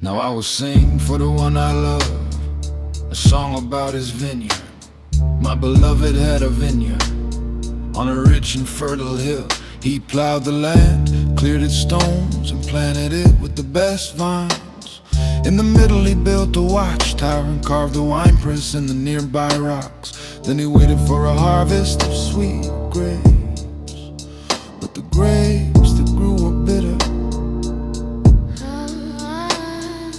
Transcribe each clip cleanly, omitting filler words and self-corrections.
Now I will sing for the one I love, a song about his vineyard. My beloved had a vineyard on a rich and fertile hill. He plowed the land, cleared its stones, and planted it with the best vines. In the middle he built a watchtower and carved a winepress in the nearby rocks. Then he waited for a harvest of sweet grapes, but the grapes that grew were bitter.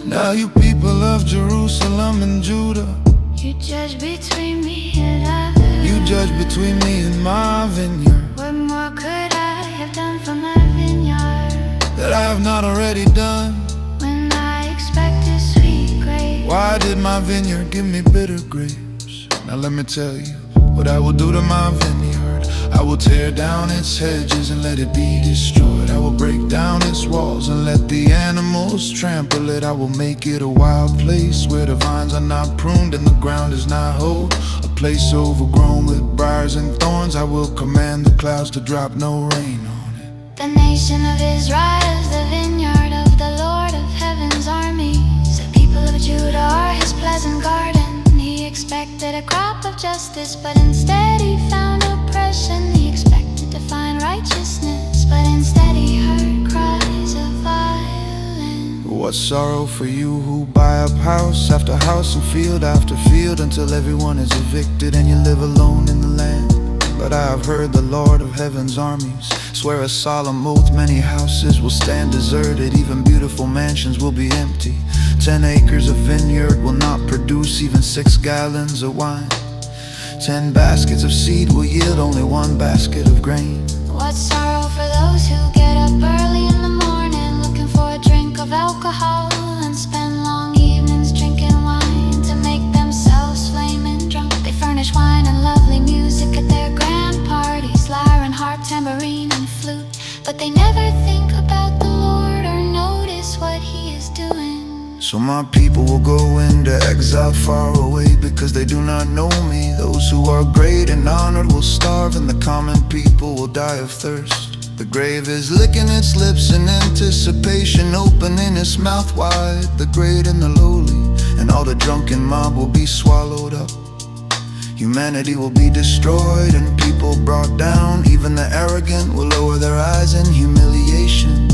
Now you people of Jerusalem and Judah, you judge between me and others. you judge between me and my vineyard, What more could I have done for my vineyard that I have not already done. when I expected sweet grapes? Why did my vineyard give me bitter grapes? Now let me tell you what I will do to my vineyard. I will tear down its hedges and let it be destroyed. I will break down its walls and let the animals trample it. I will make it a wild place where the vines are not pruned and the ground is not hoed, a place overgrown with briars and thorns. I will command the clouds to drop no rain on it. The nation of Israel is the vineyard of the Lord of heaven's armies. The people of Judah are his pleasant garden. He expected a crop of justice, but instead he found oppression. He expected to find righteousness, but instead he heard cries of violence. What sorrow for you who buy up house after house and field after field until everyone is evicted and you live alone in the land. But I have heard the Lord of heaven's armies swear a solemn oath, many houses will stand deserted, even beautiful mansions will be empty. 10 acres of vineyard will not produce even 6 gallons of wine. 10 baskets of seed will yield only 1 basket of grain. What sorrow for those who get up early in the morning looking for a drink of alcohol and spend long evenings drinking wine to make themselves flaming drunk. They furnish wine and lovely music at their grand parties, lyre and harp, tambourine and flute, but they never think about the Lord or notice what he is doing. So my people will go into exile far away because they do not know me. Those who are great and honored will starve, and the common people will die of thirst. The grave is licking its lips in anticipation, opening its mouth wide. The great and the lowly and all the drunken mob will be swallowed up. Humanity will be destroyed and people brought down. Even the arrogant will lower their eyes in humiliation.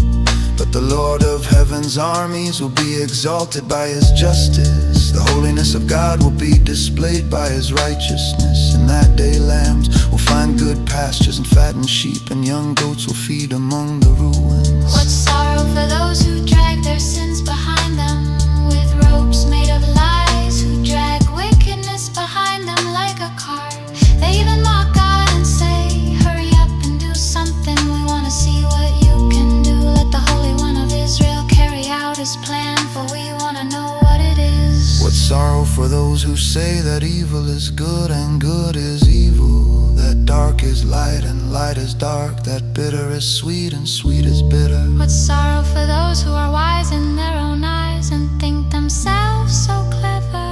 But the Lord of heaven's armies will be exalted by his justice. The holiness of God will be displayed by his righteousness. In that day lambs will find good pastures and fattened sheep, and young goats will feed among the ruins. What sorrow for those who drag their sins behind them with ropes made of lies, who drag wickedness behind them like a cart. They even mock God and say, hurry up and do something, we want to see what you can do. Let the Holy One of Israel carry out his plan, for we want to know what it is. What sorrow for those who say that evil is good and good is evil, that dark is light and light is dark, that bitter is sweet and sweet is bitter. What sorrow for those who are wise in their own eyes and think themselves so clever.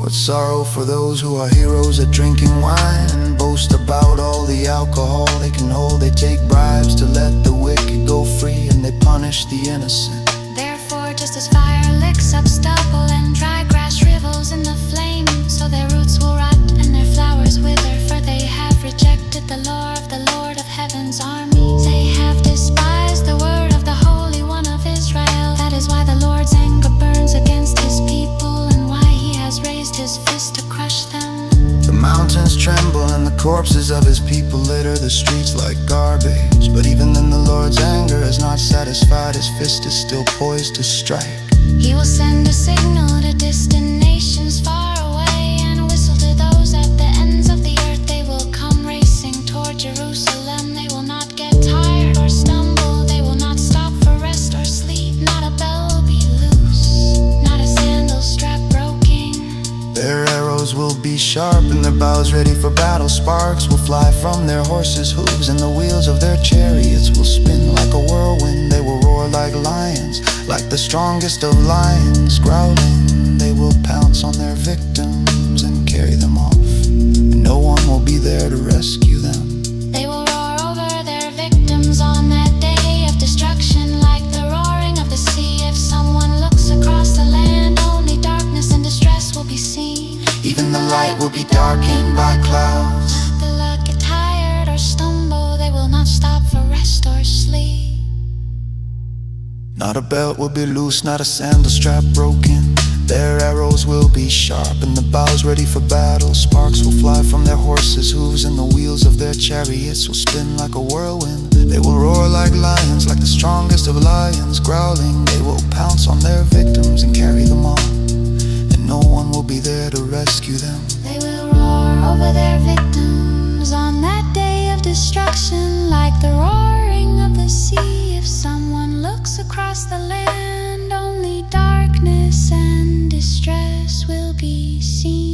What sorrow for those who are heroes at drinking wine and boast about all the alcohol they can hold. They take bribes to let the wicked go free and they punish the innocent. Therefore, just as fire licks up stubble and dry grass shrivels in the flame, so their roots will rot and their flowers wither, for they have rejected the law of the Lord of heaven's armies. They have despised the word of the Holy One of Israel. That is why the Lord's anger burns against his people, and why he has raised his fist to crush them. The mountains tremble and the corpses of his people litter the streets like garbage. But even then the Lord's anger is not satisfied, his fist is still poised to strike. He will send a signal to distant nations far away, and whistle to those at the ends of the earth. They will come racing toward Jerusalem. They will not get tired or stumble. They will not stop for rest or sleep. Not a bell be loose, not a sandal strap broken. Their arrows will be sharp and their bows ready for battle. Sparks will fly from their horses' hooves, and the wheels of their chariots will spin like a whirlwind. They will roar like lions, like the strongest of lions. Growling, they will pounce on their victims and carry them off, and no one will be there to rescue them. They will roar over their victims on that day of destruction, like the roaring of the sea of will be darkened by clouds. Not the luck get tired or stumble, they will not stop for rest or sleep. Not a belt will be loose, not a sandal strap broken. Their arrows will be sharp and the bows ready for battle. Sparks will fly from their horses' hooves and the wheels of their chariots will spin like a whirlwind. They will roar like lions, like the strongest of lions. Growling, they will pounce on their victims and carry them on, and no one will be there to rescue them. They will roar over their victims on that day of destruction, like the roaring of the sea. If someone looks across the land, only darkness and distress will be seen.